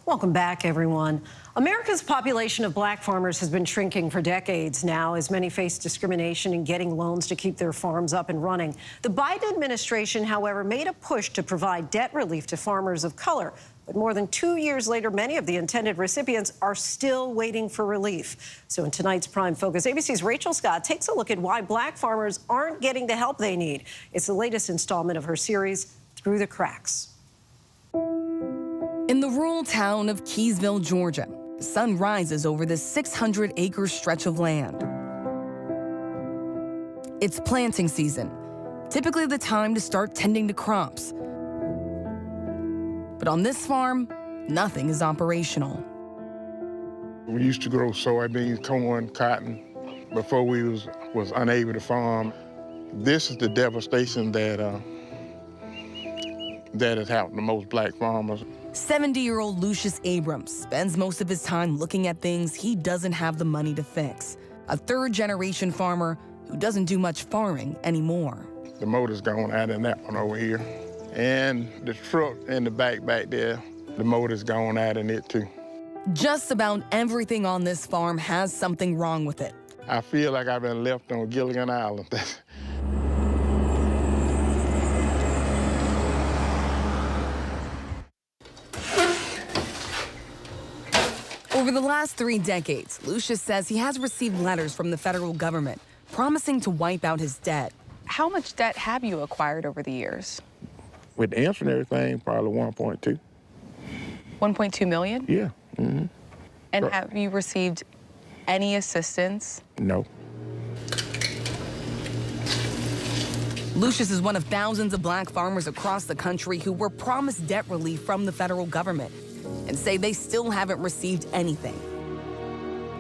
Welcome back, everyone. America's population of black farmers has been shrinking for decades now as many face discrimination in getting loans to keep their farms up and running. The Biden administration, however, made a push to provide debt relief to farmers of color. But more than 2 years later, many of the intended recipients are still waiting for relief. So in tonight's Prime Focus, ABC's Rachel Scott takes a look at why black farmers aren't getting the help they need. It's the latest installment of her series, Through the Cracks. In the rural town of Keysville, Georgia, the sun rises over this 600-acre stretch of land. It's planting season, typically the time to start tending to crops. But on this farm, nothing is operational. We used to grow soybeans, corn, cotton before we was unable to farm. This is the devastation that has happened to most black farmers. 70-year-old Lucius Abrams spends most of his time looking at things he doesn't have the money to fix. A third-generation farmer who doesn't do much farming anymore. The motor's gone out in that one over here. And the truck in the back there, the motor's gone out in it too. Just about everything on this farm has something wrong with it. I feel like I've been left on Gilligan Island. Over the last 3 decades, Lucius says he has received letters from the federal government promising to wipe out his debt. How much debt have you acquired over the years? With the interest and everything, probably 1.2. 1.2 million? Yeah. Mm-hmm. And have you received any assistance? No. Lucius is one of thousands of black farmers across the country who were promised debt relief from the federal government and say they still haven't received anything.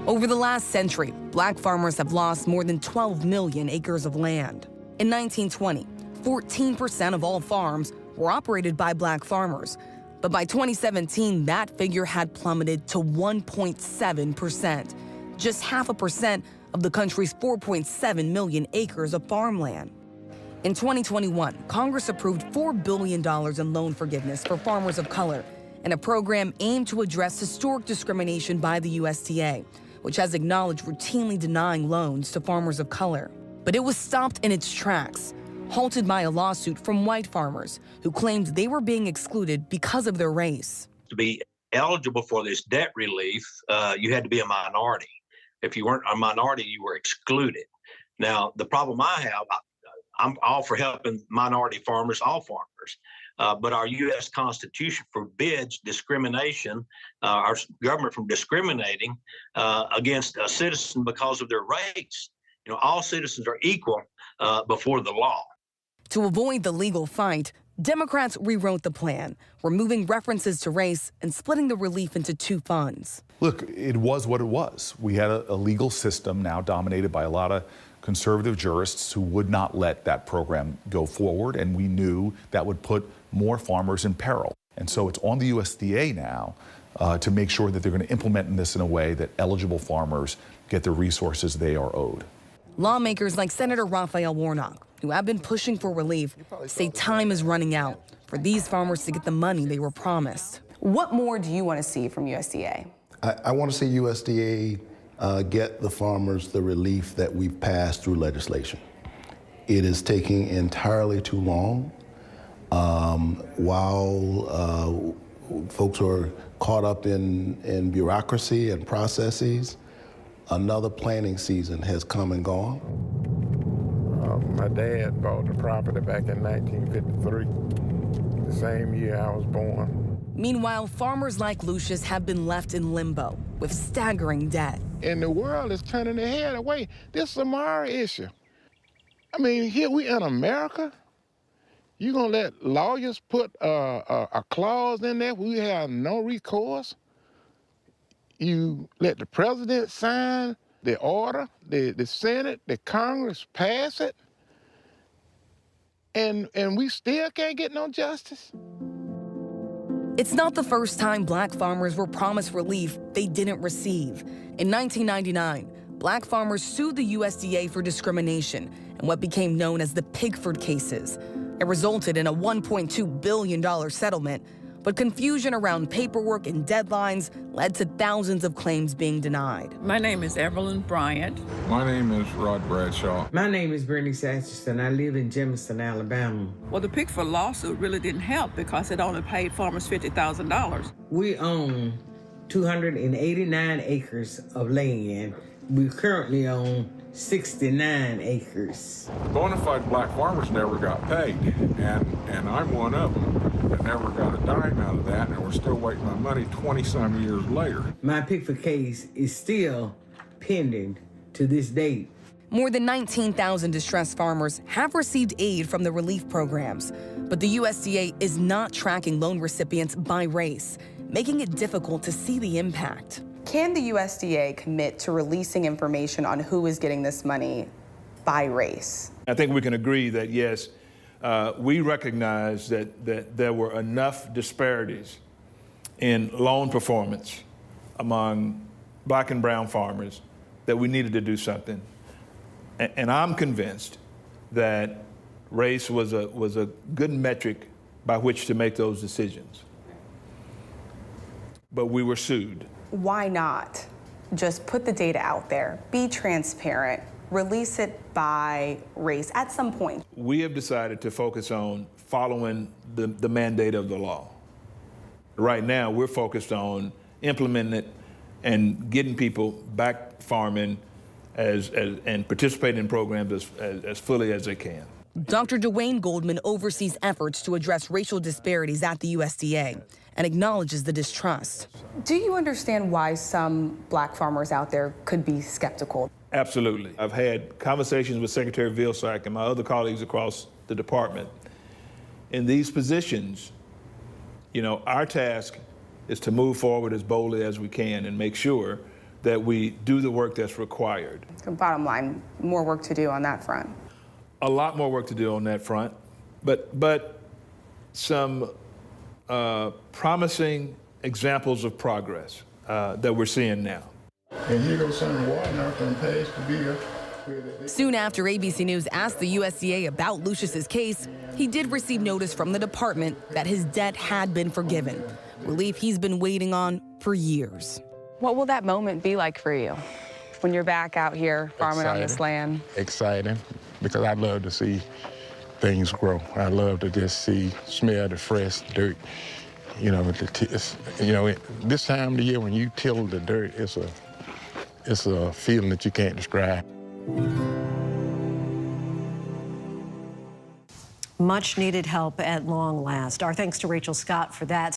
Over the last century, black farmers have lost more than 12 million acres of land. In 1920, 14% of all farms were operated by black farmers. But by 2017, that figure had plummeted to 1.7%, just 0.5% of the country's 4.7 million acres of farmland. In 2021, Congress approved $4 billion in loan forgiveness for farmers of color and a program aimed to address historic discrimination by the USDA, which has acknowledged routinely denying loans to farmers of color. But it was stopped in its tracks, halted by a lawsuit from white farmers who claimed they were being excluded because of their race. To be eligible for this debt relief, you had to be a minority. If you weren't a minority, you were excluded. Now, the problem I have, I'm all for helping minority farmers, all farmers, but our U.S. Constitution forbids discrimination, our government from discriminating against a citizen because of their race. You know, all citizens are equal before the law. To avoid the legal fight, Democrats rewrote the plan, removing references to race and splitting the relief into 2 funds. Look, it was what it was. We had a legal system now dominated by a lot of conservative jurists who would not let that program go forward, and we knew that would put more farmers in peril. And so it's on the USDA now to make sure that they're going to implement this in a way that eligible farmers get the resources they are owed. Lawmakers like Senator Raphael Warnock, who have been pushing for relief, say time is running out for these farmers to get the money they were promised. What more do you want to see from USDA? I want to see USDA get the farmers the relief that we've passed through legislation. It is taking entirely too long. While folks are caught up in bureaucracy and processes, another planting season has come and gone. My dad bought the property back in 1953, the same year I was born. Meanwhile, farmers like Lucius have been left in limbo with staggering debt. And the world is turning their head away. This is a moral issue. I mean, here we in America. You gonna let lawyers put a clause in there where we have no recourse? You let the president sign the order, the Senate, the Congress pass it, and we still can't get no justice? It's not the first time black farmers were promised relief they didn't receive. In 1999, black farmers sued the USDA for discrimination in what became known as the Pigford cases. It resulted in a $1.2 billion settlement, But confusion around paperwork and deadlines led to thousands of claims being denied. My name is Evelyn Bryant. My name is Rod Bradshaw. My name is Bernice Atchison. I live in Jefferson, Alabama. Well, the Pigford lawsuit really didn't help because it only paid farmers $50,000. We own 289 acres of land. We currently own 69 acres. Bona fide black farmers never got paid, and I'm one of them that never got a dime out of that, and we're still waiting on money 20-some years later. My Pigford case is still pending to this date. More than 19,000 distressed farmers have received aid from the relief programs, but the USDA is not tracking loan recipients by race, making it difficult to see the impact. Can the USDA commit to releasing information on who is getting this money by race? I think we can agree that, yes, we recognize that there were enough disparities in loan performance among black and brown farmers that we needed to do something. And I'm convinced that race was a good metric by which to make those decisions. But we were sued. Why not just put the data out there, be transparent, release it by race at some point? We have decided to focus on following the mandate of the law. Right now, we're focused on implementing it and getting people back farming and participating in programs as fully as they can. Dr. Dwayne Goldman oversees efforts to address racial disparities at the USDA and acknowledges the distrust. Do you understand why some black farmers out there could be skeptical? Absolutely. I've had conversations with Secretary Vilsack and my other colleagues across the department. In these positions, our task is to move forward as boldly as we can and make sure that we do the work that's required. So bottom line, more work to do on that front. A lot more work to do on that front, but some promising examples of progress that we're seeing now. And here goes Senator Warren out on page to be here. Soon after ABC News asked the USDA about Lucius's case, he did receive notice from the department that his debt had been forgiven, relief he's been waiting on for years. What will that moment be like for you when you're back out here farming on this land? Exciting, because I love to see things grow. I love to just smell the fresh dirt. This time of the year when you till the dirt, it's a feeling that you can't describe. Much needed help at long last. Our thanks to Rachel Scott for that.